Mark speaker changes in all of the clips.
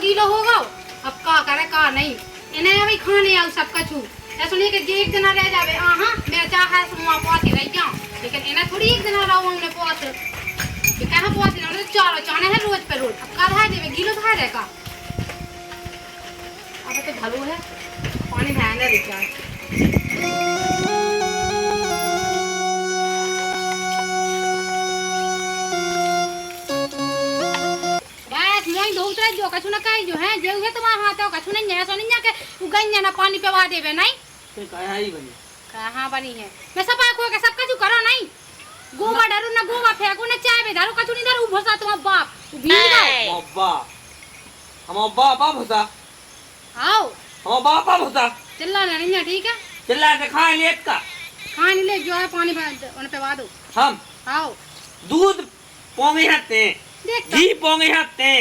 Speaker 1: गीलो होगा अब का करे का नहीं इन्हें अभी खाने आऊ सब कछु ऐसा नहीं कि एक दिन रह जावे हां मैं चाहे सुमा पाती रह जाऊं लेकिन इन्हें थोड़ी एक दिन रहूं हमने पास ये कहां पाती ना चारो चाने है रोज पे रोज अब का है देवे गीलो था रे का अब तो भलो है पानी है ना रिचार्ज जो कछु न कही जो है जे उहे तुम्हारा हाथ कछु नहीं है सो नहीं के उगैया ना पानी पेवा देवे नहीं
Speaker 2: ते काहे ही बनी
Speaker 1: कहां बनी है मैं सब को के सब कछु करो नहीं गोवा डारू ना गोवा फेंकू ना चाय में डारू कछु नहीं डारू भोसा तुम बाप भीड़ गए
Speaker 2: अब्बा हम अब्बा बाप होता
Speaker 1: आओ
Speaker 2: हम बाप होता
Speaker 1: चिल्ला नहीं है ठीक है
Speaker 2: चिल्ला के खाए लेट का
Speaker 1: खाए ले जो है पानी उन पेवा दो
Speaker 2: हम
Speaker 1: आओ
Speaker 2: दूध पोंगे हाते घी पोंगे हाते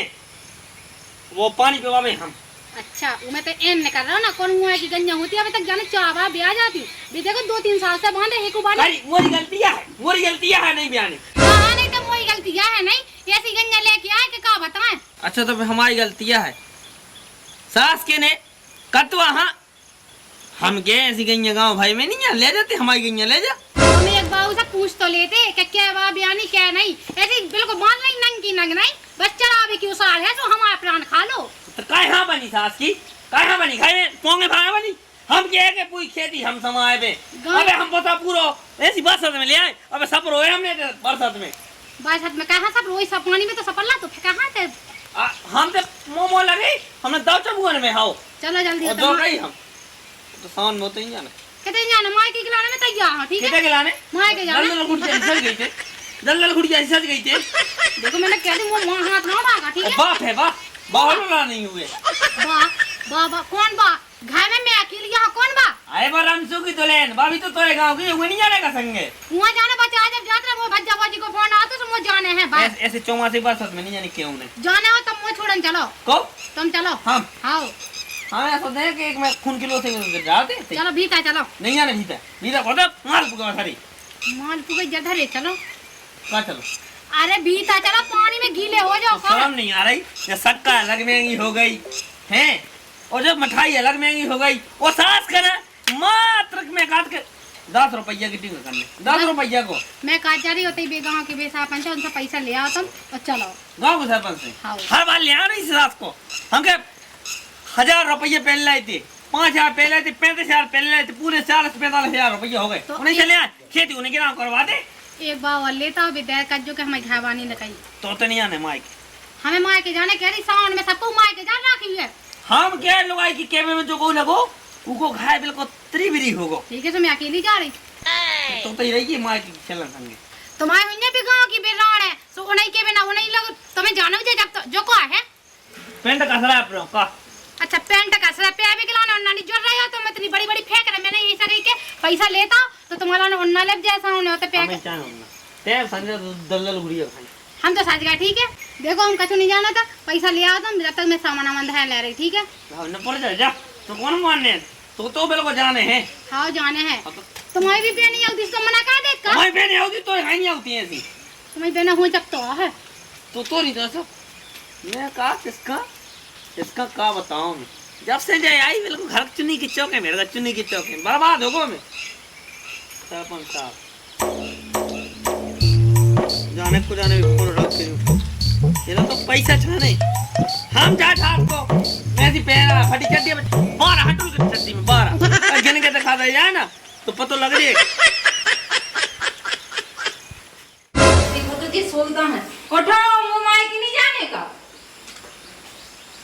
Speaker 2: वो पानी पिवावे हम
Speaker 1: अच्छा वो मैं तो एन कर रहा ना कौन हुआ की गंजा होती है अभी तक जाने चावा ब्याह जाती भी देखो 2-3 साल से बांधे है को बांधे
Speaker 2: मोरी गलती है नहीं बयाने
Speaker 1: हां नहीं तो मोरी गलती है नहीं ऐसी गंजा लेके आए के का बताएं
Speaker 2: अच्छा तो हमारी गलतियां है सास के ने कतवा हां हम के ऐसी गंजा गांव भाई में नहीं ले जाते हमारी गंजा ले जा
Speaker 1: हम एक बाबू से पूछ तो लेते कि क्या बा बयानी क्या नहीं ऐसी बिल्कुल मान नहीं नंग की नंग नहीं बच्चा अभी क्यों साल है तो हमारा प्राण खा लो
Speaker 2: तो काय हां बनी सास की काय हां बनी खाए पोंगे भाई बनी हम के के पूरी खेती हम समाए पे अबे हम पता पूरो ऐसी बरसात में ले आए अबे सब रोए हमने बरसात में
Speaker 1: कहां सब रोई सब पानी में तो सपल्ला तो कहां थे
Speaker 2: हम तो मोमो लगे हमने दो चबुअन में हाओ
Speaker 1: चलो जल्दी
Speaker 2: और दो गई हम तो सावन में होते ही जाना
Speaker 1: कितने जाना माय के खिलाने में तैयार हो ठीक है
Speaker 2: कितने खिलाने
Speaker 1: माय के जाना
Speaker 2: दलदल गुड़ जैसे सज गई थे दलदल गुड़ जैसे सज गई थे
Speaker 1: देखो मैंने कह दी वो हाथ ना भागा ठीक है
Speaker 2: बाप है बाप बाहर नहीं हुए
Speaker 1: बा कौन बा घर में मैं अकेली यहां कौन बा
Speaker 2: आए बार रमसू की दुल्हन भाभी तो तोरे गांव की वो नहीं जाने का संगे
Speaker 1: वहां जाने बच्चा जब जात वो भज्जा बाजी को फोन आता तो वो जाने हैं बस
Speaker 2: ऐसे चौमासी बरसात में नहीं जाने क्यों नहीं
Speaker 1: जाने हो तब वो छोड़न चलो
Speaker 2: को
Speaker 1: तुम चलो
Speaker 2: हम
Speaker 1: आओ
Speaker 2: हाँ ऐसा देख कि एक मैं खून किलो से जाते
Speaker 1: चलो भीता चलो
Speaker 2: नहीं जाने भीता खोदा माल पुका सारी
Speaker 1: माल पुके जधरे चलो
Speaker 2: का चलो
Speaker 1: अरे भीता चलो पानी में गीले हो जाओ
Speaker 2: तो शर्म नहीं आ रही ये सक्का अलग महंगी हो गई हैं और जब मिठाई अलग महंगी हो गई वो सास करे मात्र में काट के 10 रुपया की टिंग करने 10 रुपया को
Speaker 1: मैं काट जा रही होती बे गांव के बेसा पंच उनसे पैसा ले आओ तुम और चलो
Speaker 2: गांव के सरपंच से
Speaker 1: हाँ।
Speaker 2: हर बार ले आ रही सास को हम के 1000 रुपये पहले लाए थे 5000 पहले लाए थे 35000 पहले लाए थे पूरे 40-45,000 रुपये हो गए
Speaker 1: तो
Speaker 2: उन्हें चले आए खेती उन्हें गिरा करवा दे
Speaker 1: एक बार और लेता हो विद्या का जो कि हमें घावानी न कही
Speaker 2: तो नहीं आने माइक
Speaker 1: हमें माय के जाने कह रही सावन में सबको माय के जान रखी है
Speaker 2: हम क्या लगाई कि केबे में जो को लगो उको घाय बिल्कुल त्रिबिरी होगो
Speaker 1: ठीक है तो मैं अकेली जा रही
Speaker 2: तो ही रही माइक चलन संगे
Speaker 1: तुम्हारे हुन्ने भी गांव की बेराण है सो उन्हीं के बिना उन्हीं लोग तुम्हें जानो जे जब तो जो को है
Speaker 2: पेंट कसरा अपनो का
Speaker 1: अच्छा पेंट कसरा पे भी खिलाना उन्ना जोर रहे हो तुम इतनी बड़ी फेंक रहे मैंने ये सारे के पैसा लेता तो तुम्हारा उन्ना लग जैसा उन्हें होता पे
Speaker 2: हमें चाहे उन्ना ते संजय दलदल गुड़िया खाई
Speaker 1: हम तो साज गए ठीक है देखो हम कछु नहीं जाना था पैसा ले आओ तुम जब तक मैं सामान है ले रही ठीक है
Speaker 2: न पड़ जा तो कौन मानने तो बिल्कुल जाने हैं
Speaker 1: हाँ जाने हैं तुम्हारी भी बहन नहीं तो मना कर दे का
Speaker 2: हमारी बहन होती तो नहीं होती ऐसी
Speaker 1: तुम्हारी बहन हो जब तो है
Speaker 2: तो नहीं तो सब मैं कहा इसका का बताऊं मैं जब से जाए आई बिल्कुल घर चुनी की चौक है मेरे का चुनी की चौक है बर्बाद होगो मैं सरपंच साहब जाने को जाने फोन रख के ये तो पैसा छाने हम जा था आपको ऐसी पहना फटी चड्डी में 12 हटुल की चड्डी में 12 गिन के दिखा दे जाए ना तो पता लग रही है
Speaker 3: देखो तो जी सोचता है उठाओ मुंह माई की नहीं जाने का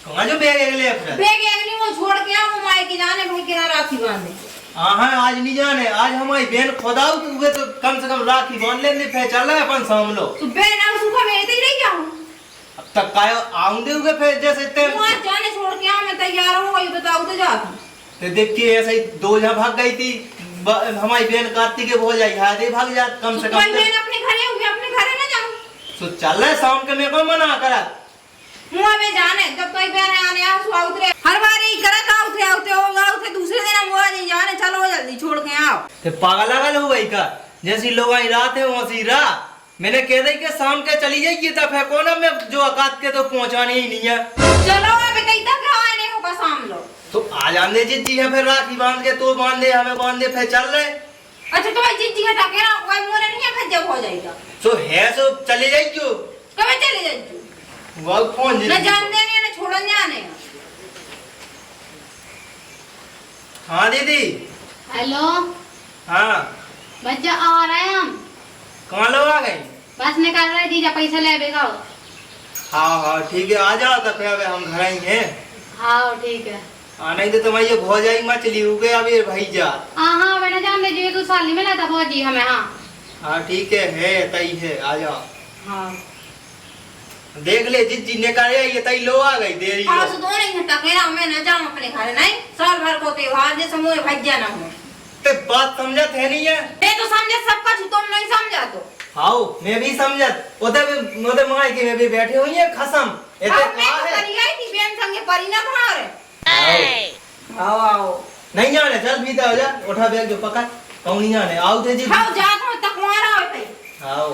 Speaker 4: कहाँ जो बैग अगले
Speaker 3: बैग अगली वो छोड़ के आओ माई की जाने भाई किना राखी बांधे
Speaker 4: हाँ आज नहीं जाने आज हमारी बहन खोदाऊ की हुए तो कम से कम राखी बांध लेने फिर चल रहा है अपन शाम लो
Speaker 3: तो बहन अब सुखा में ही रह जाऊं
Speaker 4: अब तक काय आऊंगे हुए फिर जैसे ते
Speaker 3: मुंह जाने छोड़ के आओ मैं तैयार हूं वही बताओ तो जाती
Speaker 4: ते देख के ऐसे ही दो जहाँ भाग गई थी हमारी बहन कार्तिक के बोल जाए हादे भाग जा कम से कम
Speaker 3: बहन अपने घरे होगी अपने घरे ना जाऊं
Speaker 4: तो चल रहा है शाम के मेरे को मना करा
Speaker 3: मुंह में जाने जब कोई बहन आने आ सो उतरे हर बार ही करत आउते होगा उसे दूसरे दिन मुंह नहीं जाने चलो जल्दी छोड़ के आओ
Speaker 4: ते पागल लगल हो गई का जैसी लोग आई रात है वैसी रात मैंने कह दी कि शाम के चली जाइए तो फिर कौन मैं जो औकात के तो पहुंचाने ही नहीं है
Speaker 3: चलो अभी का शाम लो।
Speaker 4: तो आ जाने जीजी है फिर राखी बांध के तू बांध दे हमें बांध दे फिर चल रहे।
Speaker 3: अच्छा तो भाई जीजी हटा के ना कोई मोरे नहीं है फिर जब हो जाएगा
Speaker 4: सो है सो चले जाई क्यों
Speaker 3: कब चले जाए
Speaker 4: वो फोन
Speaker 3: ना जानने नहीं ना छोड़न जाने।
Speaker 4: हाँ दीदी।
Speaker 1: हेलो
Speaker 4: हाँ
Speaker 1: बच्चा आ रहे हैं हम।
Speaker 4: कहाँ लोग आ गए?
Speaker 1: बस निकाल रहे जीजा पैसा ले बेगा।
Speaker 4: हाँ हाँ ठीक है आ जाओ तो फिर हम घर आएंगे।
Speaker 1: हाँ ठीक है।
Speaker 4: नहीं तो तुम्हारी ये भौजाई मछली उगे अभी भैया।
Speaker 1: हाँ बेटा जान दे जी तू साली में लाता भौजी हमें। हाँ
Speaker 4: हाँ ठीक है तई है आ जाओ।
Speaker 1: हाँ
Speaker 4: देख ले जिस जिन्ने का ये तई लो आ गई देरी
Speaker 3: हाँ
Speaker 4: लो।
Speaker 3: सो दो नहीं हटा के ना मैं ना जाऊं अपने घर नहीं साल भर को त्योहार जैसे मुझे भज्जा ना हो।
Speaker 4: ते बात समझत है नहीं है?
Speaker 3: मैं तो समझे सबका तुम नहीं समझा तो।
Speaker 4: हाँ मैं भी समझत उधर माई के में भी बैठे हुई है खसम
Speaker 3: अब
Speaker 4: इतने
Speaker 3: मैं
Speaker 4: कहाँ
Speaker 3: तो
Speaker 4: है?
Speaker 3: करी आई थी बेन संगे परी ना बाहर।
Speaker 4: आओ आओ नहीं जाने चल भीतर हो जा उठा बैग जो पकड़ कौन नहीं जाने आओ थे जी।
Speaker 3: हाँ जात में तक मारा हो पे।
Speaker 4: आओ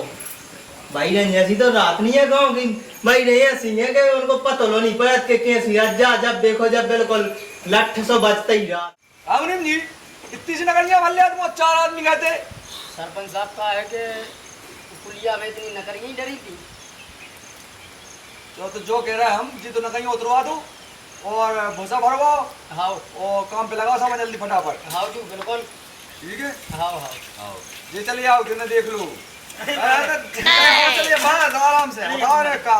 Speaker 4: भाई ने जैसी तो रात नहीं है गाँव की भाई ने ऐसी है कि उनको पता लो नहीं पड़त के कैसी जा जब देखो जब बिल्कुल लठ सो बजते ही रात।
Speaker 5: अवनिम जी इतनी सी नगरिया भले आदमी 4 आदमी गए थे।
Speaker 2: सरपंच साहब का है कि पुलिया में इतनी नकरियां ही डरी थी।
Speaker 5: तो जो कह रहा है हम जी तो नगरिया उतरवा दो और भूसा भरवाओ
Speaker 2: हाँ
Speaker 5: और काम पे लगाओ सामान जल्दी फटाफट।
Speaker 2: हाँ जी बिल्कुल
Speaker 5: ठीक है
Speaker 2: हाँ हाँ
Speaker 5: आओ ये चलिए आओ जिन्हें देख लो। चलिए बस आराम से बताओ रे का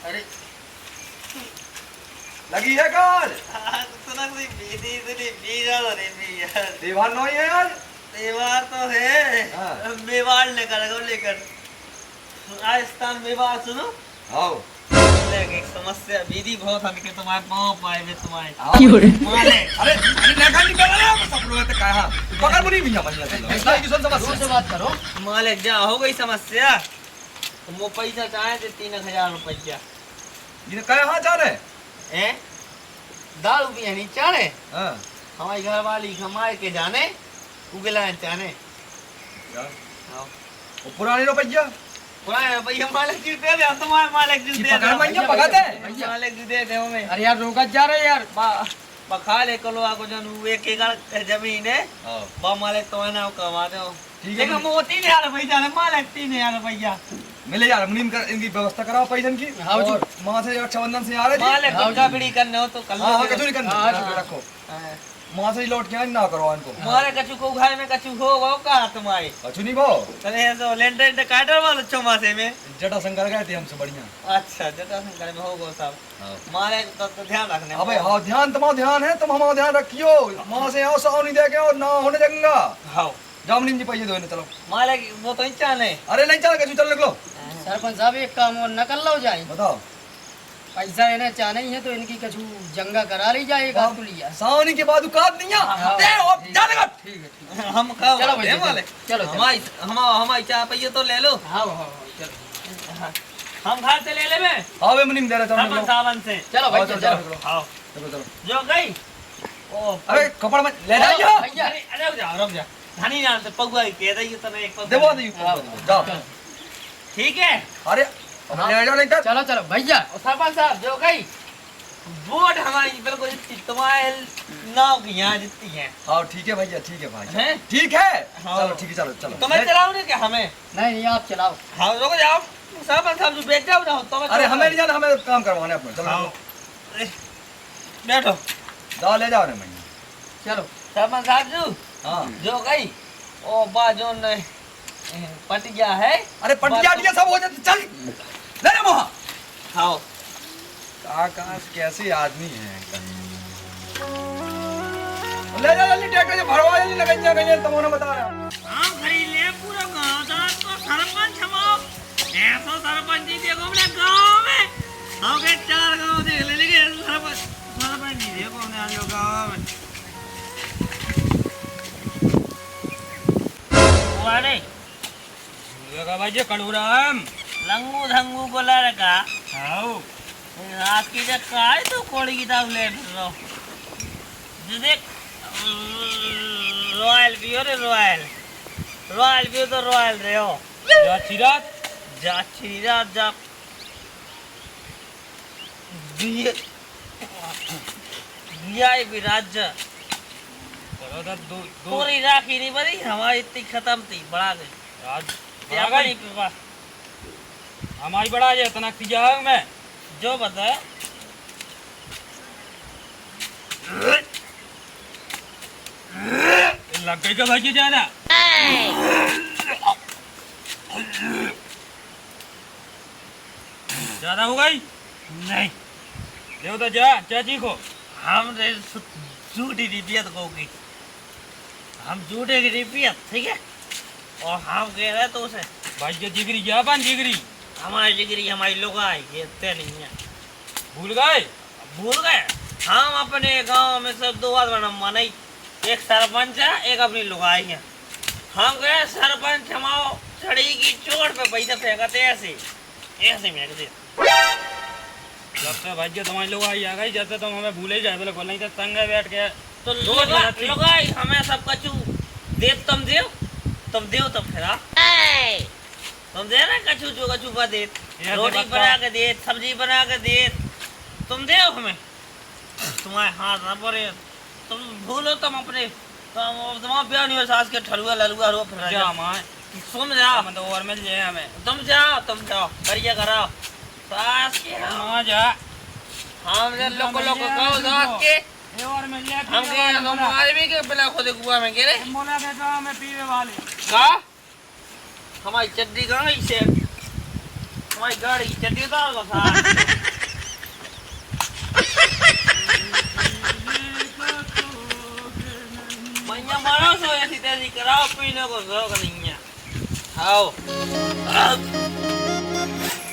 Speaker 2: अरे
Speaker 5: लगी है कार दीवार नो ही है आज।
Speaker 2: त्योहार तो है
Speaker 5: हाँ।
Speaker 2: मेवाड़ लेकर राजस्थान मेवाड़ सुनो।
Speaker 5: आओ
Speaker 2: एक समस्या विधि बहुत हन के तुम्हारे पाँव पाए में तुम्हारे
Speaker 5: अरे अरे लेखा निकल रहा है सब लोग तो कहा पकड़ मुनी भी मत चलो की सुन समझ
Speaker 2: से बात करो। मालिक जा हो गई समस्या तो वो पैसा चाहे थे 3000 रुपया
Speaker 5: ये कहा जा रहे
Speaker 2: हैं दारू भी नहीं चाहे
Speaker 5: हां
Speaker 2: हमारी घर वाली कमाए के जाने उगला चाहे
Speaker 5: वो पुरानी रुपया
Speaker 2: पुराने भैया मालिक जी दे दे तुम्हारे मालिक जी दे
Speaker 5: पकड़ भैया भगत है
Speaker 2: मालिक जी दे दे हमें।
Speaker 6: अरे यार रोका जा रहे यार
Speaker 2: बखा ले कलो आको जन एक एकड़ जमीन है बा मालिक तो ना कमा दो
Speaker 5: ठीक है।
Speaker 2: लेकिन वो 3000 रुपया ने मालिक 3000 रुपया
Speaker 5: मिले यार मुनीम कर इनकी व्यवस्था कराओ पैसन की।
Speaker 6: हाँ जी।
Speaker 5: और मां से रक्षाबंधन से आ रहे थे।
Speaker 2: मालिक गुटका बीड़ी करने हो तो कल
Speaker 5: हां हां कचौरी करना
Speaker 6: हाँ।
Speaker 5: रखो मां से लौट के ना करो इनको।
Speaker 2: मारे कछु को घर में कछु हो वो का तुम्हारे
Speaker 5: कछु नहीं भो
Speaker 2: तने तो लेंटर काटर वाला चौमासे में
Speaker 5: जटा शंकर गए थे हमसे बढ़िया।
Speaker 2: अच्छा जटा शंकर में हो गो साहब मारे तो ध्यान रखने
Speaker 5: अबे हाँ ध्यान तुम्हारा ध्यान है तुम हमारा ध्यान रखियो मां से आओ सौ नहीं देके और ना होने देंगा।
Speaker 2: हाँ
Speaker 5: जाओ मुनीम जी पैसे दो इन्हें चलो।
Speaker 2: मालिक वो तो इच्छा नहीं
Speaker 5: अरे नहीं चल कछु चल निकलो
Speaker 6: सरपंच साहब एक काम और न कर लो जाए
Speaker 5: बताओ
Speaker 6: पैसा इन्हें चाहना ही है तो इनकी कछु जंगा करा ली जाए एक आध लिया।
Speaker 5: सावनी के बाद उकात नहीं
Speaker 6: हाँ।
Speaker 5: दे और जा लगा।
Speaker 6: ठीक है ठीक है
Speaker 2: हम खाओ
Speaker 6: चलो
Speaker 2: दे
Speaker 6: भैया,
Speaker 2: मालिक
Speaker 6: चलो, चलो।
Speaker 2: हमारी चाय पहिए तो ले लो
Speaker 6: हाँ हाँ हाँ, चलो
Speaker 2: हम घर से ले लेबे
Speaker 5: हाँ वे मुनीम दे रहे
Speaker 2: सरपंच
Speaker 5: चलो
Speaker 2: सावन से
Speaker 6: चलो भाई
Speaker 5: चलो,
Speaker 6: चलो
Speaker 5: चलो।
Speaker 2: आओ
Speaker 5: चलो चलो
Speaker 2: जो गई ओ
Speaker 5: अरे कपड़ में ले जाइयो
Speaker 6: भैया
Speaker 2: अरे रुक जा धनी नाम से पगुआ ही कह रही तो एक पगुआ
Speaker 5: देवो दी जाओ
Speaker 2: ठीक है।
Speaker 5: अरे अब ले जाओ नहीं कर
Speaker 6: चलो चलो भैया
Speaker 2: और सरपंच साहब जो गई वोट हमारी बिल्कुल जितनी तुम्हारे नाव की यहाँ जितनी है।
Speaker 5: हाँ ठीक है भैया ठीक है भाई
Speaker 2: हैं?
Speaker 5: ठीक है
Speaker 2: हाँ।
Speaker 5: चलो ठीक है चलो चलो
Speaker 2: तुम्हें चलाओ नहीं क्या हमें
Speaker 6: नहीं नहीं आप चलाओ
Speaker 2: हाँ रुक जाओ सरपंच साहब जो बेच जाओ ना तो
Speaker 5: अरे हमें नहीं जाना हमें काम करवाना है अपना चलो
Speaker 2: हाँ। बैठो
Speaker 5: जाओ ले जाओ रे भैया
Speaker 6: चलो
Speaker 2: सरपंच साहब जो
Speaker 5: हाँ
Speaker 2: जो गई ओ बाजो ने पटिया है
Speaker 5: अरे पटिया सब हो जाते चल ले जा वहाँ
Speaker 2: खाओ
Speaker 5: कहाँ कैसे आदमी है ले जा जल्दी ट्रैक्टर से भरवा जल्दी लगन गए तुमने बता रहा
Speaker 2: हाँ खड़ी ले पूरा गांव का तो सरपंच हमाओ ऐसा सरपंच जी देखो अपने गांव में हम के 4 गांव देख ले लेकिन सरपंच जी देखो अपने आज गांव में हुआ नहीं
Speaker 5: लगा भाई ये कड़ूराम
Speaker 2: लंगू धंगू को लड़का
Speaker 5: आओ
Speaker 2: रात की जब काय तो कोड़ी किताब ले लो जो देख रॉयल व्यू रे रॉयल व्यू तो रॉयल रे हो जा चिरात जा यह भी राज्य
Speaker 7: चलो तो दो दो
Speaker 2: पूरी राखी नहीं बनी हमारी इतनी खत्म थी बढ़ा गई
Speaker 7: आज
Speaker 2: क्या
Speaker 7: बढ़ा गई?
Speaker 2: बनी पिपा
Speaker 7: हमारी बड़ा है इतना खिजा मैं
Speaker 2: जो बताया
Speaker 7: लग गई का भाई जाना ज्यादा हो गई
Speaker 2: नहीं
Speaker 7: देखो तो जा चाची को
Speaker 2: हम झूठी रिपियत होगी हम झूठे की रिपियत ठीक है और हम कह रहे तो उसे
Speaker 7: भाई जो जिगरी जापान जिगरी
Speaker 2: हमारी जिगरी हमारी लोग आई कहते नहीं है
Speaker 7: भूल गए
Speaker 2: भूल गए हम अपने गांव में सब दो आदमी मनाई एक सरपंच है एक अपनी लुगाई है हम गए सरपंच हमाओ छड़ी की चोट पे पैसा फेंकते ऐसे ऐसे फेंकते
Speaker 7: जब से भाई जो तुम्हारी लोग आई आ गई जब से तुम हमें भूले ही जाए बिल्कुल नहीं तो संगे बैठ के
Speaker 2: तो
Speaker 7: रोज लड़ाती।
Speaker 2: लुगाई हमें सब कचू देव तुम देव तब फिर तुम दे ना कचू जो कचू का दे
Speaker 7: ऐसे
Speaker 2: रोटी
Speaker 7: बता।
Speaker 2: बना के दे सब्जी बना के दे तुम दे हमें तुम्हारे हाथ ना पड़े तुम भूलो तुम अपने तुम्हारा ब्याह नहीं हो सास के ठरुआ ललुआ रो फिर
Speaker 7: जा मां
Speaker 2: सुन जाओ
Speaker 7: हम तो और मिल जाए हमें
Speaker 2: तुम जाओ करिए कराओ सास के
Speaker 7: मां जा
Speaker 2: हम लोग कहो सास के
Speaker 7: ये और मिल जाए
Speaker 2: हम के हम आदमी के बिना खुद कुआ में गिरे
Speaker 7: बोला बेटा हमें पीने वाले
Speaker 2: का हमारी चड्डी कहाँ गई से हमारी गाड़ी की चड्डी उतार दो साहब मैया मारो सो ऐसी तैसी कराओ पीने को शौक नहीं है आओ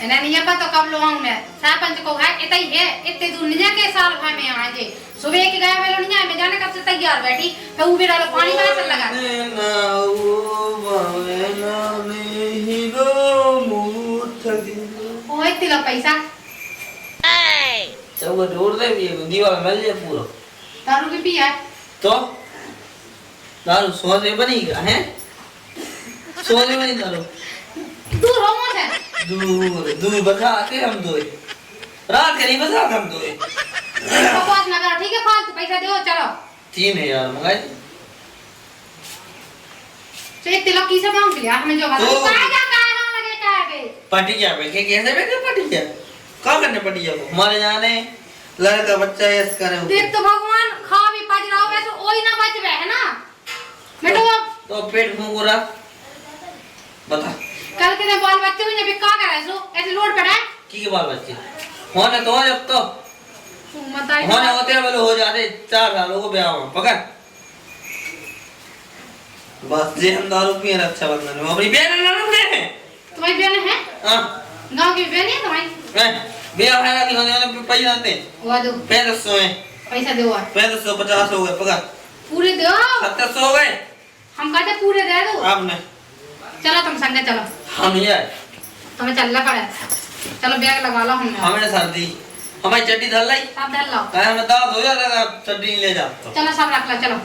Speaker 1: एना नहीं पता कब लोग में सरपंच को है इतना ही है इतने दूर नहीं के साल भाई में यहाँ जे सुबह के गए वेलो नहीं मैं जाने कब से तैयार बैठी तो वो मेरा पानी का असर लगा ओ इतने लो पैसा
Speaker 2: तो वो जोड़ दे भी दीवार मिल जाए पूरा
Speaker 1: दारू भी पिया है
Speaker 2: तो दारू सोने बनेगा हैं सोने बनी दारू
Speaker 1: दूर हो मुझे
Speaker 2: दूर बता के हम दो रात के नहीं बता हम दो
Speaker 1: बकवास ना करो ठीक है फालतू पैसा दो चलो
Speaker 2: 3000 मंगाए
Speaker 1: तो इतने लो किसे मांग लिया हमें जो बता
Speaker 2: तो-
Speaker 1: कहाँ लगे कहाँ गए
Speaker 2: पटिया पे के कैसे बैठे पटिया क्या करने पटिया को हमारे जाने लड़का बच्चा ऐस करे
Speaker 1: देख तो भगवान खा भी पच रहा हो वैसे ओई ना बच रहे है ना बेटो
Speaker 2: तो पेट फूंकुरा बता
Speaker 1: कल के दिन बाल बच्चे भी जब क्या करे सो ऐसे लोड पड़ा है
Speaker 2: की बाल बच्चे होने तो हो जब तो
Speaker 1: तू मत आई
Speaker 2: होने होते वाले हो जाते 4 सालों को ब्याह में पकड़ बस जे हम दारू पिए रक्षाबंधन में अपनी बहन ना रखते हैं
Speaker 1: तुम्हारी बहन है
Speaker 2: हां
Speaker 1: गांव की बहन है तुम्हारी
Speaker 2: ब्याह है कि होने पैसा देते
Speaker 1: वो दो
Speaker 2: 500 है
Speaker 1: पैसा दो और
Speaker 2: 550 हो गए पकड़
Speaker 1: पूरे दो
Speaker 2: 700 हो गए
Speaker 1: हम कहते पूरे दे दो
Speaker 2: आपने
Speaker 1: चलो तुम संगे चलो
Speaker 2: हम ये
Speaker 1: तुम्हें चलना पड़े चलो बैग लगा लो हमने
Speaker 2: हमें सर्दी हमारी चड्डी धर लाई
Speaker 1: सब डाल लो
Speaker 2: हमें दांत हो जाता है चड्डी नहीं ले जाता
Speaker 1: चलो सब रख लो चलो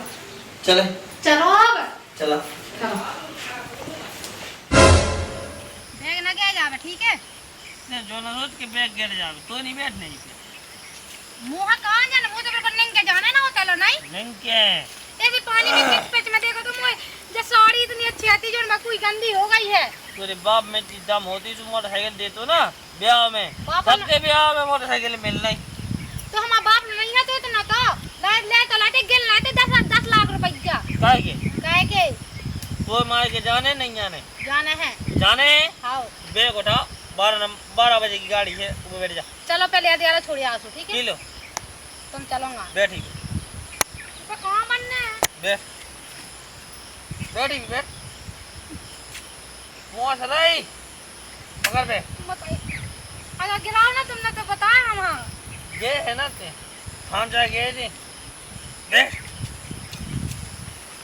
Speaker 2: चले
Speaker 1: चलो अब
Speaker 2: चला
Speaker 1: चलो बैग ना गया जावे ठीक है
Speaker 2: जो ना सोच के बैग गिर जावे तो नहीं बैठ नहीं
Speaker 1: मुंह कहां जाने मुंह तो बिल्कुल नहीं के जाने ना होता लो नहीं
Speaker 2: नहीं क्या
Speaker 1: ऐसे पानी में किच पिच में देखो तुम जो साड़ी इतनी अच्छी आती जो मैं कोई गंदी हो गई है
Speaker 2: तेरे बाप में दम होती तो मोटरसाइकिल दे तो ना ब्याह में
Speaker 1: बाप ने-
Speaker 2: सबके ब्याह में मोटरसाइकिल मिल नहीं
Speaker 1: तो हमारा बाप नहीं है तो इतना तो ले तो लाते गिल लाते 10 लाख रुपया
Speaker 2: काहे के
Speaker 1: कहे के
Speaker 2: तो मार के जाने नहीं जाने
Speaker 1: जाना है
Speaker 2: जाने
Speaker 1: आओ
Speaker 2: बैग उठा 12 बजे की गाड़ी है वो बैठ जा
Speaker 1: चलो पहले आधे वाला छोड़िए आंसू ठीक है
Speaker 2: किलो
Speaker 1: तुम चलोगा
Speaker 2: बैठी
Speaker 1: तो कहाँ बनना है
Speaker 2: बैठ बैठी बैठ मुँह सदाई पकड़ बे
Speaker 1: बताइए अगर गिराओ ना तुमने तो बताया हम हाँ
Speaker 2: ये है ना ते हम जा गए थे बैठ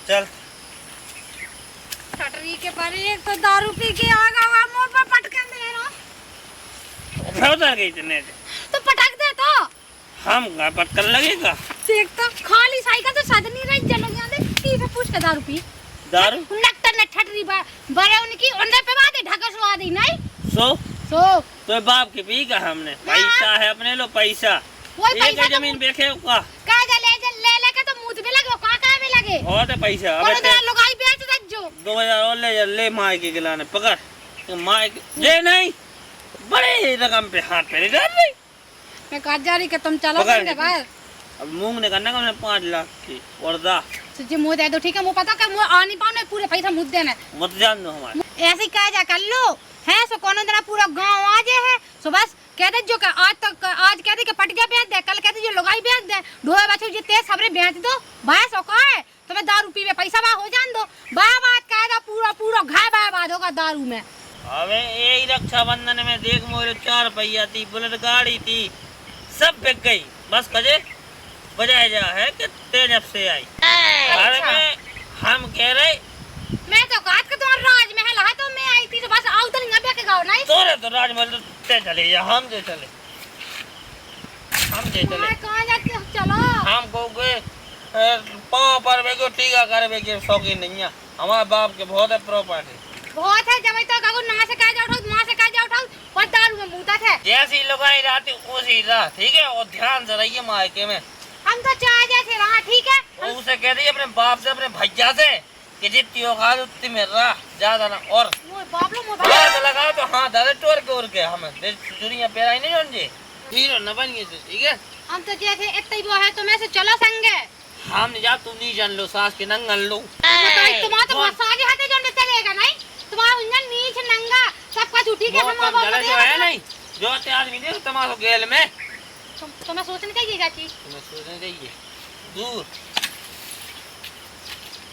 Speaker 2: चल
Speaker 1: छटरी के पर एक तो दारू पी के आ गया हुआ मोर पर पटकन दे रहा
Speaker 2: उधर गई इतने से
Speaker 1: तो पटक दे तो
Speaker 2: हम घर पटकन लगेगा
Speaker 1: देख तो खाली साइकिल तो सद नहीं रही चलो जाने पी से पूछ के दारू पी
Speaker 2: दारू
Speaker 1: नक्टर ने छटरी बरे उनकी अंडे पे बात ढका सुआ दी नहीं
Speaker 2: सो तो बाप के पी का हमने पैसा है अपने लो पैसा
Speaker 1: वही
Speaker 2: एक
Speaker 1: पैसा
Speaker 2: जमीन बेचे का
Speaker 1: का ले के
Speaker 7: और तो पैसा
Speaker 1: और
Speaker 7: अबे
Speaker 1: तेरा लुगाई बेच दे जो
Speaker 7: 2000 और ले जा, ले माय के गिलाने पकड़ तो माय ये नहीं बड़े रकम पे हाथ पे डाल रही।
Speaker 1: मैं काजारी के तुम चलो
Speaker 7: पकड़।
Speaker 1: संगे बाहर
Speaker 7: अब मूंग ने करना का 5 लाख की वर्दा
Speaker 1: तुझे मुंह दे दो ठीक है, मुझे पता कि मुझे आ नहीं पाऊँ पूरे पैसा मुझ देना
Speaker 7: मत जान दो हमारे
Speaker 1: ऐसे ही कह जा कर लो है सो कोनो दिन पूरा गांव आ जाए है सो बस कह दे जो आज कह दे कि पटिया बेच दे, कल कह दे जो लुगाई बेच दे, ढोए बच्चे जो तेज सबरे बेच दो भाई सो का है तुम्हें दारू पीवे पैसा बा हो जान दो बात कह दो पूरा पूरा घाय बात होगा दारू में।
Speaker 7: अबे यही रक्षाबंधन में देख मोरे 4 पहिया थी, बुलेट गाड़ी थी, सब बिक गई। बस कजे बजाय जा है कि तेजब से आई घर में हम कह रहे
Speaker 1: मैं तो काट के तुम्हारा राजमहल है तो मैं आई थी तो बस आओ तो नहीं के गाँव नहीं
Speaker 7: तोरे तो राजमहल ते चले या हम जे चले
Speaker 1: कहाँ जाते हो चलो
Speaker 7: हम को गए पाँव पर बेगो टीका कर बेगे शौकीन नहीं है हमारे बाप के बहुत है प्रॉपर्टी
Speaker 1: बहुत है जब तक अगर ना से कह जाओ मां से कह जाओ पर दारू में मुंह है
Speaker 7: जैसी लगाई रहती उसी रहा ठीक है और ध्यान से रहिए मायके में
Speaker 1: हम तो चाह जैसे रहा ठीक है
Speaker 7: और उसे कह रही अपने बाप से अपने भैया से कि जितनी औकात उतनी में रहा ज्यादा ना और
Speaker 1: मोर बाप लो मोबाइल
Speaker 7: लगा तो हाँ दादा टोर के उड़ के हमें चुरिया पेरा ही नहीं समझे हीरो न बन गए ठीक है।
Speaker 1: हम तो जैसे इतना ही वो है तो मैं से चलो संगे
Speaker 7: हम जा तू नहीं जान लो सास के नंगल लो
Speaker 1: तुम्हारा तो बहुत सारे हाथे जो चलेगा नहीं तुम्हारा उंजन नीच नंगा सब कुछ ठीक है हम बाप
Speaker 7: जो है नहीं जो ते आदमी दे तुम्हारे गेल में
Speaker 1: तुम्हें सोचनी चाहिए चाची
Speaker 7: तुम्हें सोचने चाहिए दूर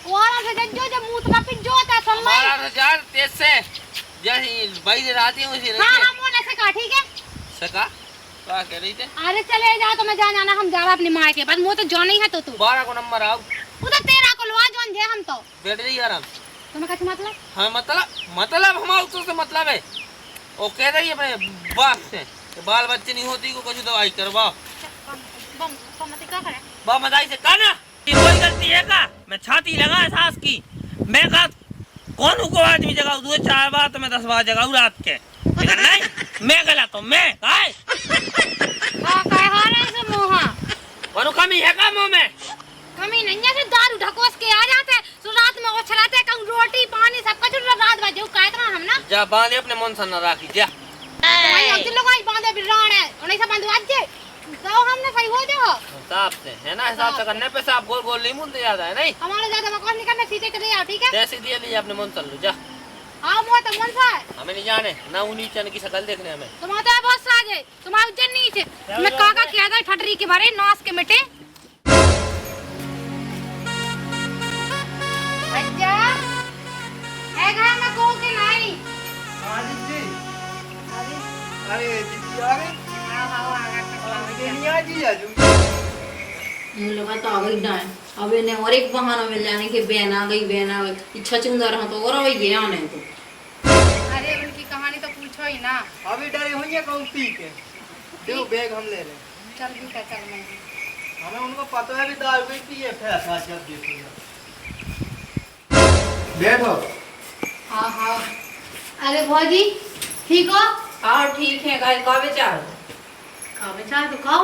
Speaker 1: और से जो मुंह तुम्हारा पिन जो होता है सुन लो
Speaker 7: हमारा हजार तेज से जैसी भाई से आती है उसी
Speaker 1: हां हम वो ऐसे का ठीक है
Speaker 7: सका क्या कह रही थे
Speaker 1: अरे चले जाओ तो मैं जाना हम जा रहा अपनी मां के पास वो तो जो नहीं है तो तू
Speaker 7: 12 को नंबर आओ
Speaker 1: वो तो तेरा को लवा जोन जे हम तो
Speaker 7: बैठ रही आराम
Speaker 1: तुम्हें क्या मतलब
Speaker 7: हाँ मतलब हमारा उससे से मतलब है वो कह रही है अपने बाप से कि बाल बच्चे नहीं होती को कुछ दवाई करवाओ
Speaker 1: बम मत क्या करे
Speaker 7: बाप मदाई से कहना कोई गलती है का मैं छाती लगा सास की मैं कहा कौन को आदमी जगाऊ 2-4 बार तो मैं 10 बार जगाऊ रात के लेकिन नहीं मैं गला तो मैं काय
Speaker 1: काय हारे से मोहा
Speaker 7: वनु कमी है का मुंह में
Speaker 1: कमी नहीं है से दारू ढकोस के आ जाते तो रात में वो चलाते कहूं रोटी पानी सब कुछ रात भर जो कायतना हम ना
Speaker 7: जा बांधे अपने मन से न राखी जा
Speaker 1: भाई अब लोग आई बांधे बिरान है उन्हें सब बंद आज जे तो हमने सही हो जाओ
Speaker 7: हिसाब से है ना हिसाब से करने पे साहब गोल गोल नहीं मुंडे ज्यादा है नहीं
Speaker 1: हमारे ज्यादा मकान नहीं करना सीधे चले जाओ ठीक है
Speaker 7: जैसे दिया ली अपने मन चल लो जा
Speaker 1: हां वो तो मन सा है
Speaker 7: हमें नहीं जाने ना उन्हीं चन की शक्ल देखने हमें
Speaker 1: तुम्हारा तो बहुत साजे तुम्हारा उज्जैन नहीं थे मैं काका क्या था ठटरी के बारे नाश के मिटे अच्छा है घर में को के नहीं
Speaker 4: हाँ जी अरे दीदी आ गई नहीं आ जी आजू
Speaker 3: इन लोग तो आ गई डाय अब इन्हें और एक बहाना मिल जाने के बहन आ गई इच्छा चुंदर रहा तो और वही गया नहीं तो
Speaker 1: अरे उनकी कहानी तो पूछो ही ना
Speaker 4: अभी डरे हुई है कौन पी के देखो बैग हम ले रहे
Speaker 1: चल भी का चल मैं
Speaker 4: हमें उनको पता है भी दारू पी है फैसला जब देखूंगा बैठो
Speaker 1: हाँ हाँ अरे भौजी ठीक हो
Speaker 3: और ठीक है गाय का बेचार
Speaker 1: खा बेचारा तो खाओ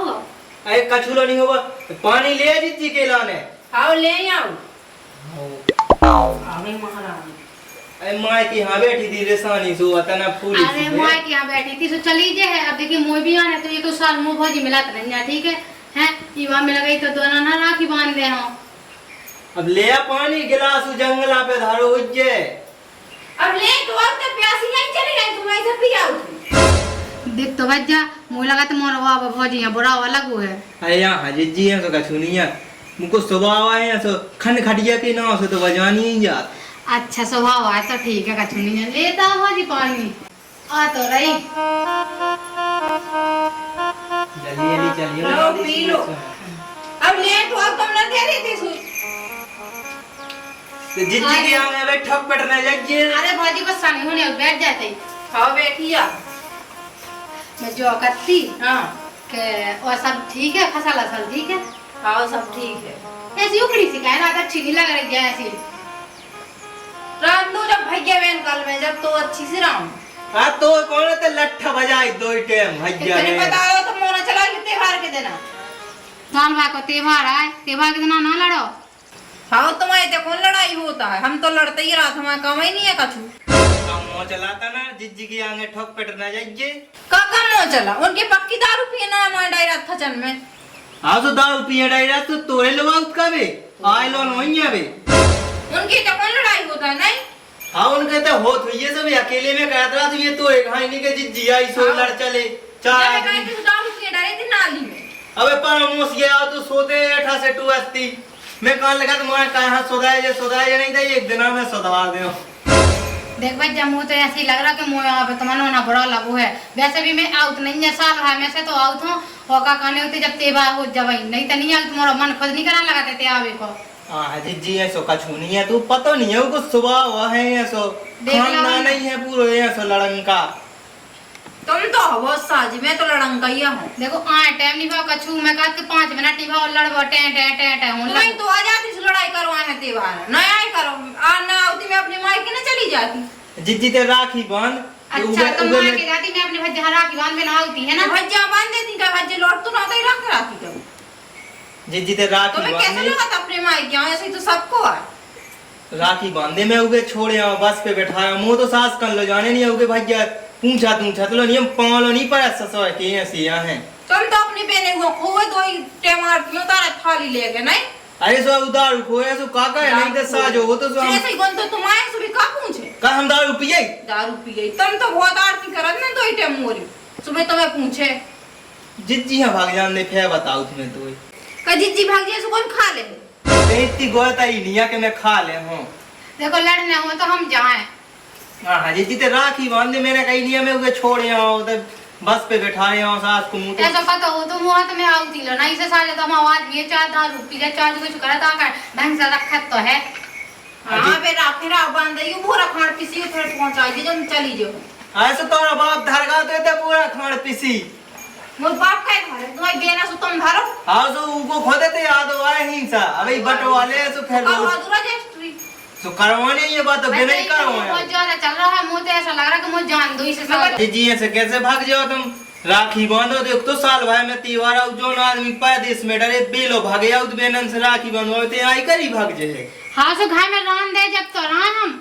Speaker 4: अरे कछुला नहीं होगा तो पानी ले दीजिए के लाने
Speaker 3: आओ ले आओ आ गई महारानी
Speaker 4: अरे माँ की यहाँ बैठी थी रेसानी सो तना फूली
Speaker 1: अरे माँ की यहाँ बैठी थी तो चली जे है अब देखिए मोह भी आने तो ये तो साल मुँह भौजी मिला तो नहीं ठीक है हैं युवा मिल गई तो दोनों ना राखी बांध दे हम
Speaker 4: अब ले आ पानी गिलास जंगला पे धारो उज्जे
Speaker 3: अब ले तो अब तो प्यासी नहीं चली गई तुम ऐसे पी आओ
Speaker 1: देख तो बच्चा मुँह लगा तो मोर वाह भौजी यहाँ बुरा अलग वो है
Speaker 4: अरे यहाँ जी हैं तो कछुनिया मुझको स्वभाव आए हैं तो खंड खटिया के ना से तो बजानी ही जात
Speaker 1: अच्छा स्वभाव है तो ठीक है कछुनी है लेता भौजी पानी आ तो रही
Speaker 4: जल्दी चलिए
Speaker 3: लो पी लो अब ले तो अब तुम न दे रही थी सुई
Speaker 4: तो जिज्जी के यहाँ में बैठ ठप पटने लगी
Speaker 1: अरे भौजी बस सानी होने बैठ जाते
Speaker 3: खाओ बैठिया
Speaker 1: मैं जो करती
Speaker 3: हाँ
Speaker 1: के और सब ठीक है फसल असल ठीक है
Speaker 3: खाओ सब ठीक है
Speaker 1: ऐसी उखड़ी सी कहना आता अच्छी नहीं लग रही है ऐसी
Speaker 3: रांधो जब भैया बहन कल में जब तो अच्छी सी राम
Speaker 4: हाँ तो कौन है तो लट्ठा बजाई दो टाइम भैया
Speaker 3: मैंने
Speaker 4: ने
Speaker 3: बताया तो मोना चला कि त्योहार के दिन
Speaker 1: धान भाई को त्योहार है त्योहार के दिन ना लड़ो
Speaker 3: हाँ तुम्हारे तो कौन लड़ाई होता है, हम तो लड़ते ही रहा, हमारा काम ही नहीं है कछु।
Speaker 4: मुँह चलाता ना जिज्जी की आगे ठोक पेट ना जाइए।
Speaker 3: का काम हो चला, उनके पक्की दारू पीना हमारे डायरा था चन में।
Speaker 4: हाँ तो दारू पिए डायरा तो तोरे लोग आउट का बे आए लोन वहीं है बे।
Speaker 3: उनकी तो कौन लड़ाई होता है नहीं।
Speaker 4: हाँ उनके तो होत हुई है सब अकेले में कहता रहा तो ये तो एक हाई नहीं के जिज्जी आई सो लड़ चले चार
Speaker 3: जब
Speaker 4: आदमी।
Speaker 3: कहीं तो दारू पिए डाले थे नाली में।
Speaker 4: अबे परमोस गया तो सोते 8 से 2 अस्ती मैं कान लगा तो मैं कहा सोदाए नहीं था एक दिन में सोदवा दे।
Speaker 1: देख भाई जब मुझे तो ऐसे ही लग रहा कि मुझे यहाँ पे तुम्हारा होना बड़ा लगू है। वैसे भी मैं आउट नहीं है, साल है मैं से तो आउट हूँ और का कहने होते जब तेवा हो जब नहीं तो नहीं आउट, तुम्हारा मन खुद नहीं करना लगाते थे आवे को।
Speaker 4: हाँ जिज्जी ऐसो कछु नहीं है तू पता नहीं है उसको सुबह हुआ है ऐसो खाना नहीं है पूरे ऐसो लड़ंका।
Speaker 3: तुम तो हो बहुत साजी, मैं तो लड़ंगा ही हूँ।
Speaker 1: देखो टाइम नहीं भाव कछु मैं कहते 5 मिनट नहीं भाव लड़वा टे टे टे टे हूँ
Speaker 3: तुम्हें तो आ जाती से लड़ाई करवाए हैं त्योहार न आए करो आ ना आती मैं अपनी मायके न चली जाती।
Speaker 4: जिज्जी ते राखी बांध
Speaker 1: अच्छा तुम मार के जाती मैं अपनी भज्जा राखी बांध में ना होती है ना।
Speaker 3: भज्जा बांध देती का भज्जे लौट तो ना तो रख राखी तो
Speaker 4: जिज्जी ते राखी
Speaker 3: तुम्हें कैसे
Speaker 4: बांध
Speaker 3: लगा था अपने मायके आए, ऐसे ही तो सबको है।
Speaker 4: राखी बांधे में उगे छोड़े बस पे बैठाया मुंह तो सास कर लो जाने नहीं उगे भैया पूछा तो नहीं हम पालो नहीं पर ससुर के ऐसे यहाँ हैं।
Speaker 3: तुम तो अपनी पहने हुआ खोए दो ही टेमार क्यों तारा थाली लेके नहीं।
Speaker 4: अरे सो उधार खोए सो काका है नहीं तो साजो हो तो सो हम
Speaker 3: ऐसे ही गन तो तुम्हारे से भी का पूछे
Speaker 4: का हम दारू पिए
Speaker 3: दारू पी गई तुम तो बहुत आरती करत ना दो ही टेम मोरी सुबह तुम्हें पूछे
Speaker 4: जिज्जी हाँ भाग जान दे फिर बताओ तुम्हें तो
Speaker 3: कजिजी भाग जाए सो कौन खा ले
Speaker 4: इतनी गोता ही नहीं है कि मैं खा ले हूँ।
Speaker 1: देखो लड़ने हो तो हम जाए।
Speaker 4: हाँ जिज्जी ते राखी बांधे मैंने कही नहीं मैं उगे छोड़े उधर बस पे बैठाए सास को मुंह
Speaker 1: ऐसा पता हो तो मुँह तो मैं आउती लो नहीं से सारे तो हम आवाज भी 4 दारू पी जा 4 कुछ करा था कर ढंग से रखा तो है।
Speaker 3: हाँ बे राखे राव बांध दई पूरा खाड़ पिसी फिर पहुंचा दे जब चली जाओ।
Speaker 4: ऐसे तोरा बाप धरगा देते पूरा खाड़ पिसी
Speaker 3: मोर बाप का घर तुम्हारी बेना सो तुम धरो।
Speaker 4: हाँ तो उनको खोदे थे याद हो आए हिंसा अबे बटवाले सो फिर
Speaker 3: करवा दूँ रजिस्ट्री
Speaker 4: सो करवाने ये बात तो बिना ही करवाया।
Speaker 1: बहुत ज्यादा चल रहा है मुझे तो ऐसा लग रहा है कि मुझे जान दो इसे सब।
Speaker 4: जी ऐसे कैसे भाग जाओ तुम राखी बांधो देख तो साल भाई में त्योहार आउ जो आदमी पैदेश में डरे बेलो भागे आउ तो बेनन से राखी बांधो ते आई करी भाग जे।
Speaker 1: हाँ सो घर में रान दे जब तो रान हम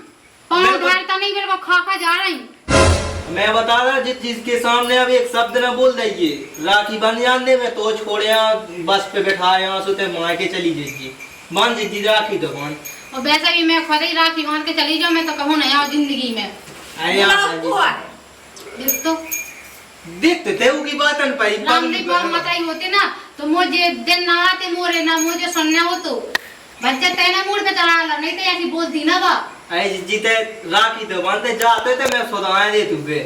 Speaker 1: पाँव घर तो नहीं मेरे को खा जा रही।
Speaker 4: मैं बता रहा जिस चीज के सामने अब एक शब्द न बोल दीजिए राखी बांध जान दे मैं तो छोड़े बस पे बैठाए सुते मार के चली जाइए बांध दीजिए राखी तो बांध।
Speaker 1: और वैसे भी मैं खुद ही राखी बांध के चली जाऊँ मैं तो कहूँ नहीं आओ जिंदगी में। देख तो
Speaker 4: देखते थे की बात न पाई
Speaker 1: रामदेव बाबू माता ही होते ना तो मुझे दिन ना आते मोरे ना मुझे सुनने हो तो बच्चे तेना मूड पे चला ला नहीं तो ऐसी बोलती ना बा।
Speaker 4: आई जीते राखी तो बांधते जाते थे मैं सोदाए दे तू बे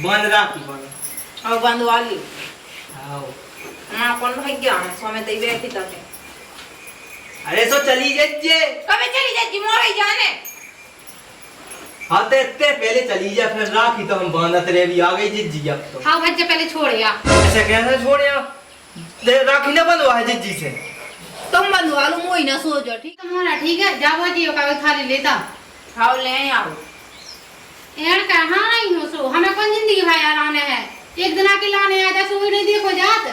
Speaker 4: बांध राखी बांध
Speaker 3: और बंधवा ली
Speaker 4: आओ
Speaker 3: मां कौन भाग गया है सो में तई बैठी तक।
Speaker 4: अरे सो चली जाइए
Speaker 3: कबे चली जाती मोरे जाने
Speaker 4: हाँ तो इतने पहले चली जा फिर राखी तो हम बांधते रहे भी आ गई जिज्जी अब तो।
Speaker 1: हाँ बच्चे पहले छोड़िया
Speaker 4: ऐसे कैसे छोड़े राखी ना बंधवा है जिज्जी से
Speaker 3: तुम बंधवा लो मोई ना सो जाओ ठीक।
Speaker 1: तुम्हारा ठीक है जाओ जी का थाली लेता
Speaker 3: हाउ ले आओ
Speaker 1: यार कहाँ आई हो सो हमें कौन जिंदगी भाई आने है एक दिन आके लाने आ जा सुबह नहीं देखो जात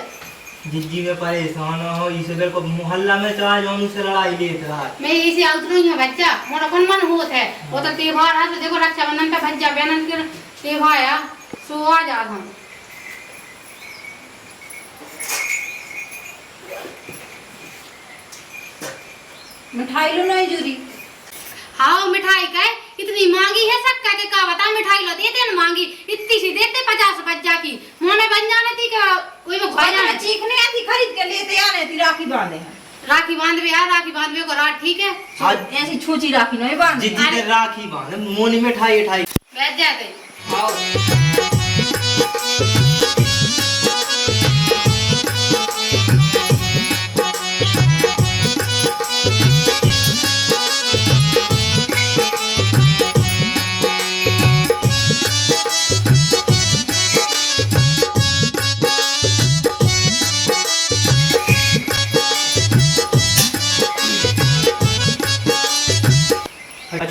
Speaker 4: जिज्जी में परेशान हो इसे मेरे को मोहल्ला में चाहे जाऊं से लड़ाई लेत रहा
Speaker 1: मैं इसे आउट नहीं है बच्चा मोरा कौन मन होत है वो तो त्योहार है तो देखो रक्षाबंधन पे भज्जा बहनन के त्योहार है सो आ जा हम
Speaker 3: मिठाई लो नहीं जुरी।
Speaker 1: हाँ मिठाई का इतनी मांगी है सक्का के का बता मिठाई लो देते न मांगी इतनी सी देते 50 बच्चा की मुंह में बन जाने थी का कोई में खा जाने
Speaker 3: चीखने आती खरीद के लेते आने थी राखी बांधे हैं
Speaker 1: राखी बांधवे यार राखी बांधवे को रात ठीक है
Speaker 3: ऐसी छूची राखी नहीं बांध
Speaker 4: जिज्जी ने राखी बांध मोनी मिठाई उठाई
Speaker 1: बैठ जाते
Speaker 3: आओ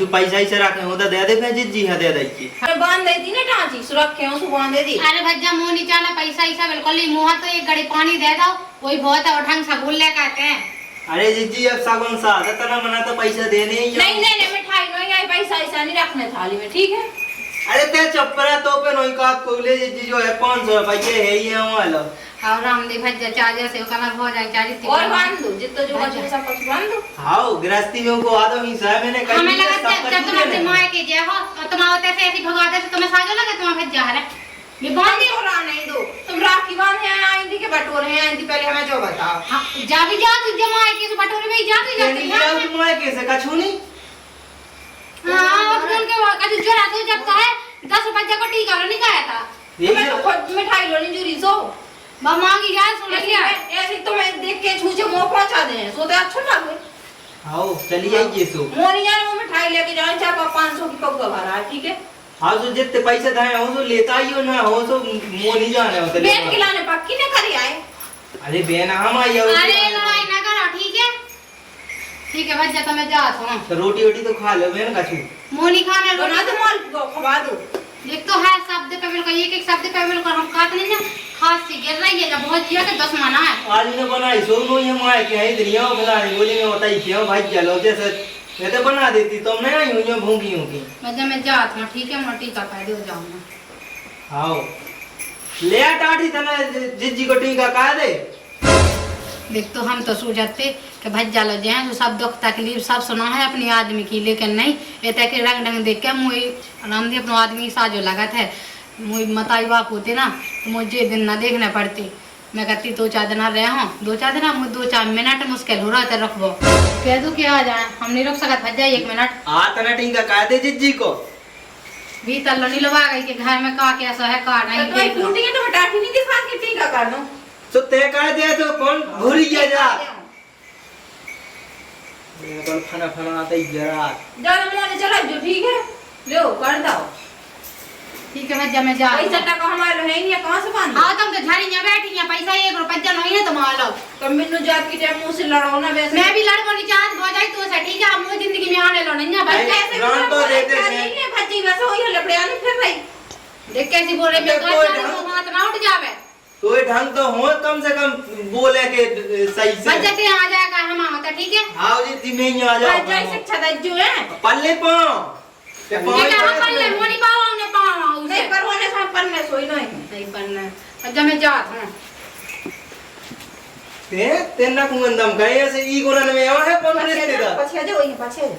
Speaker 4: जो पैसा ही से रखे हो तो दे दे फिर जिज्जी है दे की
Speaker 3: अरे बांध दे दी ना टांची सुरखे हो सु बांध दे दी।
Speaker 1: अरे भज्जा मुंह नहीं चाला पैसा ऐसा बिल्कुल ही मुंह तो एक गड़ी पानी दे दो वही बहुत है और ढंग से बोल ले कहते हैं
Speaker 4: अरे जीजी अब सागुन सा तना मना तो पैसा देने ही
Speaker 3: नहीं नहीं नहीं मिठाई नहीं आई, पैसा ऐसा नहीं रखने थाली में, ठीक है?
Speaker 4: अरे ते चप्परा तो पे नोई का कोगले जीजी जो है 500 रुपए है ही है वाला।
Speaker 1: और रामदेव भज्जा चार्जर से कलर हो जाए चार्ज
Speaker 3: और बांध दो जितना जो बचे सब कुछ बांध दो।
Speaker 4: हां गृहस्थी में को आदम ही साहब मैंने कही
Speaker 1: हमें लगा जब तुम अपने माए के जे हो और तुम आवते से ऐसी भगवाते से तुम्हें साजो लगे तुम भज्जा है ये बांध
Speaker 3: बांधी हो रहा नहीं दो, तुम राखी बांधे हैं आईंदी के बटोरे हैं आईंदी, पहले हमें जो बताओ।
Speaker 1: हाँ, जा भी जा तू जमाए के बटोरे में जाती जाती
Speaker 4: है तुम माय कैसे कछु नहीं।
Speaker 1: हां और उनके कभी जो रात हो जब का है 10 रुपए को टीका लो नहीं खाया था
Speaker 3: मैं तो खुद मिठाई लो नहीं जुरी सो
Speaker 1: मांगी जाए सुन लिया
Speaker 3: ऐसे तो मैं देख के छूचे मुंह पहुंचा दे सो तो अच्छा लगे।
Speaker 4: आओ चलिए आइए सो
Speaker 3: मोनी यार वो मिठाई लेके जाओ चाहे 500 की पक्का भरा है, ठीक है?
Speaker 4: हाँ तो जितने पैसे धाए हो तो लेता ही हो ना हो तो मुंह नहीं जाने होते
Speaker 3: बेट खिलाने पक्की न करी आए।
Speaker 4: अरे बेना हम आई हो
Speaker 1: अरे लड़ाई ना करो ठीक है भज्जा तो मैं जात हूं
Speaker 4: तो रोटी वोटी तो खा लो बेन कछु
Speaker 1: मोनी खाने
Speaker 3: बना
Speaker 1: रोटी
Speaker 3: दो माल को खवा दो।
Speaker 1: एक तो है शब्द पे मिलकर एक शब्द पे मिलकर हम काट नहीं ना खास सी गिर रही है जब बहुत जिया के 10 मना है
Speaker 4: आज ने बनाई सो नो ये माय के है दुनिया बना रही बोली ने बताई क्यों भाई चलो जैसे मैं तो बना देती तुम नहीं आई हूं जो भूखी हूं की
Speaker 1: मैं जात हूं ठीक है मोटी का पहले हो जाऊंगा।
Speaker 4: आओ ले टाटी तने जिज्जी को टीका का दे
Speaker 1: देख तो हम तो सोचते कि भज्जा लो जाए तो सब दुख तकलीफ सब सुना है अपनी आदमी की, लेकिन नहीं ये तक रंग ढंग देख के मुझे आराम से अपना आदमी साजो लगा था मुझे मताई बाप होते ना तो मुझे दिन ना देखने पड़ते। मैं कहती 2-4 दिन रहे हूँ 2-4 दिन मुझे 2-4 मिनट मुश्किल हो रहा था रखबो कह दो कि आ जाए हम नहीं रुक सकते भज्जा 1 मिनट
Speaker 4: आ तना टीका का दे जिज्जी को
Speaker 1: भी तल्लो नहीं लगा गई कि घर में का कैसा है का नहीं
Speaker 3: तो
Speaker 1: देख लो।
Speaker 3: फूटी है तो टाटी नहीं दिखा के टीका कर दो
Speaker 4: तो ते का दे तो कौन भूल गया जा मेरे को खाना खाना आता ही जरा
Speaker 3: ज्यादा मोने चला जो, ठीक है? लो कर दो
Speaker 1: ठीक है भज्जा मैं जा
Speaker 3: पैसा टका हमारे है नहीं है, कहां से बांध?
Speaker 1: हाँ तुम तो झाड़ियाँ बैठी हैं पैसा 1 रुपया नहीं है तुम्हारा
Speaker 3: तो मिन्नू जात की टाइम मुंह से लड़ो ना वैसे।
Speaker 1: मैं भी लड़को नहीं चाहत हो जाए तो से ठीक है अब मुझे जिंदगी में आने लो नहीं ना भाई
Speaker 3: कैसे
Speaker 4: जान तो देते हैं।
Speaker 3: नहीं है भज्जी बस हो ये लपड़िया नहीं फिर रही।
Speaker 1: देख कैसी बोल रही मैं
Speaker 4: देखो,
Speaker 1: कहा
Speaker 4: ढंग-
Speaker 1: तो हाथ ना उठ जावे
Speaker 4: तो ये ढंग तो हो कम से कम बोले के सही से
Speaker 1: बच्चे के आ जाएगा हम होता ठीक है
Speaker 4: आओ जी दी में ही आ जाओ
Speaker 3: भज्जा से छदज्जू है।
Speaker 4: पल्ले पाओ ते
Speaker 1: ये
Speaker 4: पाओ
Speaker 1: क्या हम पल्ले मोनी पाओ ने पाओ उसे
Speaker 3: नहीं पर होने से पर में सोई नहीं।
Speaker 1: नहीं बनना अच्छा मैं जात हूं
Speaker 4: ते तेना कुंदम गए ऐसे ई गुना में आवा है कौन रिश्तेदार
Speaker 3: पछे जो वही पछे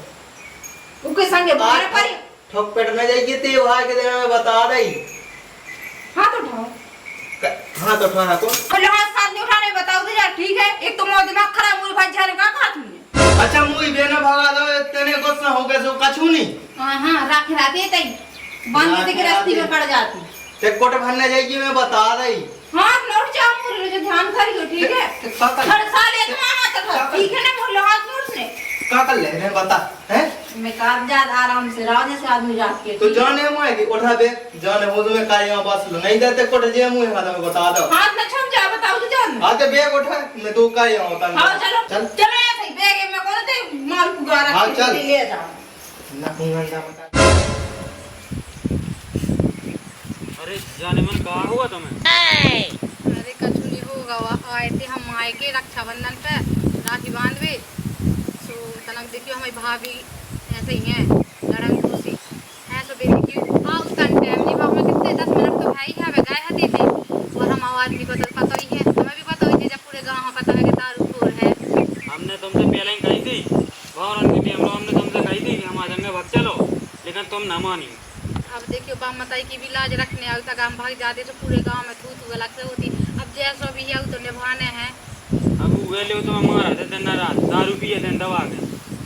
Speaker 3: उनके संगे बाहर परी
Speaker 4: ठोक पेट न जाइए ते भाई के देना में बता दई
Speaker 3: हाथ उठाओ
Speaker 4: हां तो ठा को
Speaker 3: बोले हाथ साथ नहीं उठाने बताओ तो यार, ठीक है? एक तो मोर दिमाग खराब मुझे भज्जा रे का हाथ में
Speaker 4: अच्छा मुई बेना भगा दो तेने गुस्सा हो गए सो कछु नहीं
Speaker 1: हां राख राते तई
Speaker 3: बांध के रास्ते में पड़ जाती।
Speaker 4: ते कोट भरने जाइए मैं बता दई
Speaker 3: हाथ लौट जाओ मुझे जो ध्यान करियो, ठीक है? हर साल एक हाथ रखो, ठीक है ना? बोले हाथ लौट से
Speaker 4: का कर ले रे बता हैं
Speaker 3: मैं कागजात आराम से राव जैसे आदमी जात के
Speaker 4: तो जाने मुए की उठा बे जाने हो तुम्हें काय बस लो नहीं देते कोट जे मुए हाथ में बता दो
Speaker 3: हाथ न छम जा बताओ तो जान।
Speaker 4: आके बैग उठा मैं तो काय होता
Speaker 3: हाँ चलो
Speaker 4: चल
Speaker 3: चलो ऐसे ही बैग में कौन थे माल पुगारा
Speaker 4: हाँ, चल।
Speaker 3: ले जा।
Speaker 4: ना कुंगन जा बता
Speaker 7: अरे जाने मन कहा हुआ तुम्हें?
Speaker 1: अरे कछु नहीं होगा आए थे हम आए के रक्षाबंधन पे राखी बांधवे सो तनक देखियो हमारी भाभी ऐसे ही हैं लड़न दूसरी है सो बेटी हाँ उसका टाइम नहीं बाप में कितने 10 मिनट तो भाई है गए हती थे और हम आदमी को तो पता ही है हमें भी पता ही है जब पूरे गांव पता है कि दारू खोर है
Speaker 7: हमने तुमसे पहले ही कही थी भगवान की टीम हमने तुमसे कही थी कि हम आज हमें भग चलो, लेकिन तुम ना मानी।
Speaker 1: अब देखियो बाप मताई की भी लाज रखने आउ तक हम भाग जाते तो पूरे गांव में थू थू अलग से होती अब जैसा भी है तो निभाने हैं
Speaker 7: अब वे ले तुम्हें मारा थे दिन रात दारू पिए थे दबा के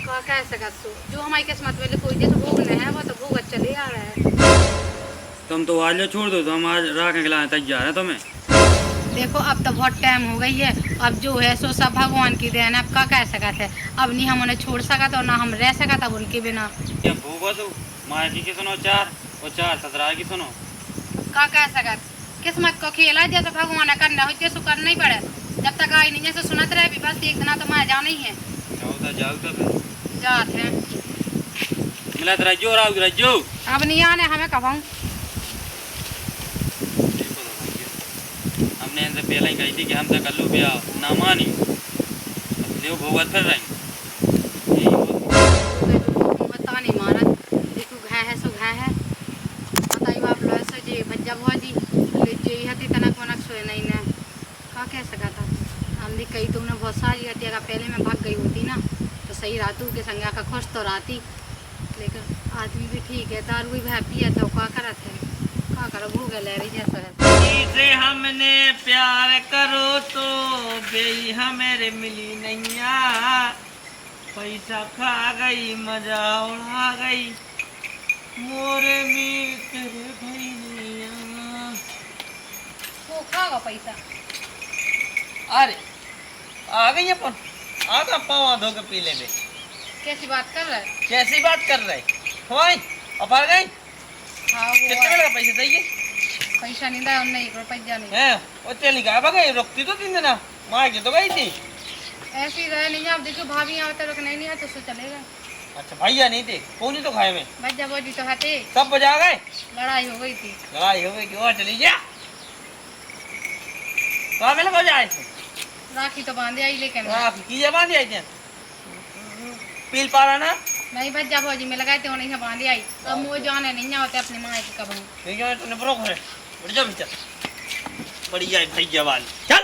Speaker 1: का कह सकत सो जो हमारी किस्मत में कोई जैसे भोगने है वो तो भोग चले आ रहा है।
Speaker 7: तुम तो आज छोड़ दो तो हम आज राख खिलाने तैयार है तुम्हें।
Speaker 1: देखो अब तो बहुत टाइम हो गई है अब जो है सो सब भगवान की देन है अब का कह सकत है अब नहीं हम उन्हें छोड़ सकत और ना हम रह सकत अब उनके बिना
Speaker 7: क्या भूखो तो माँ की सुनो 4 और 4 ससुराल की सुनो
Speaker 1: का कह सकत किस्मत को खेला है जैसे भगवान ने करना हो जैसे करना ही पड़े जब तक आई नहीं जैसे सुनत रहे भी बस एक दिन तो मैं जाना ही है
Speaker 7: जाओ तो फिर
Speaker 1: जात है
Speaker 7: मिला रजो राव रजो
Speaker 1: अब नहीं आने हमें कबाऊँ
Speaker 7: हमने इनसे पहले ही कही थी कि हमसे कर लो ब्याह ना मानी जो भोगत फिर रही
Speaker 1: बता नहीं मारा देखो घा है सो घा है बताइए आप लोग से जी भज्जा भौजी ले जे हती तनक मनक सोए नहीं ना का कह सका था हमने कही तुमने बहुत सारी हती अगर पहले मैं भाग गई होती ना तो सही रातू के संगा का खुश तो राती लेकिन आदमी भी ठीक है दारू भी भाई पिया तो का करत है का करो भूगे ले रही जैसा है
Speaker 7: से हमने प्यार करो तो बेई हमेरे मिली नैया पैसा खा गई मजा उड़ा गई मोरे में तेरे भैया
Speaker 1: वो खागा पैसा
Speaker 7: अरे आ गई अपन आधा पाँव धो के पी ले बे
Speaker 1: कैसी बात कर रहा है
Speaker 7: कैसी बात कर रहे भाई अब आ गई
Speaker 1: हाँ
Speaker 7: कितने
Speaker 1: वो
Speaker 7: का पैसा चाहिए
Speaker 1: पैसा नहीं था नहीं रुपया नहीं
Speaker 7: हैं वो चली गया भाई रुकती तो 3 दिन माँ की तो गई थी
Speaker 1: ऐसे ही रहे नहीं अब देखो भाभी यहाँ तक नहीं है तो सो चलेगा
Speaker 7: अच्छा भैया नहीं थे कौन नहीं तो खाए में
Speaker 1: भज्जा भौजी तो हते
Speaker 7: सब बजा गए
Speaker 1: लड़ाई हो गई थी
Speaker 7: लड़ाई हो गई कि और चली जा कहाँ मिल को जाए
Speaker 1: राखी तो बांधे आई लेकिन
Speaker 7: की जबान आई थे पील पा रहा ना
Speaker 1: नहीं भज्जा भौजी में लगाए थे वो नहीं बांधे आई अब वो जाने नहीं होते अपनी माँ की कब
Speaker 7: ठीक है तूने ब्रोक है बढ़ जा भीतर बड़ी आई भैया वाली चल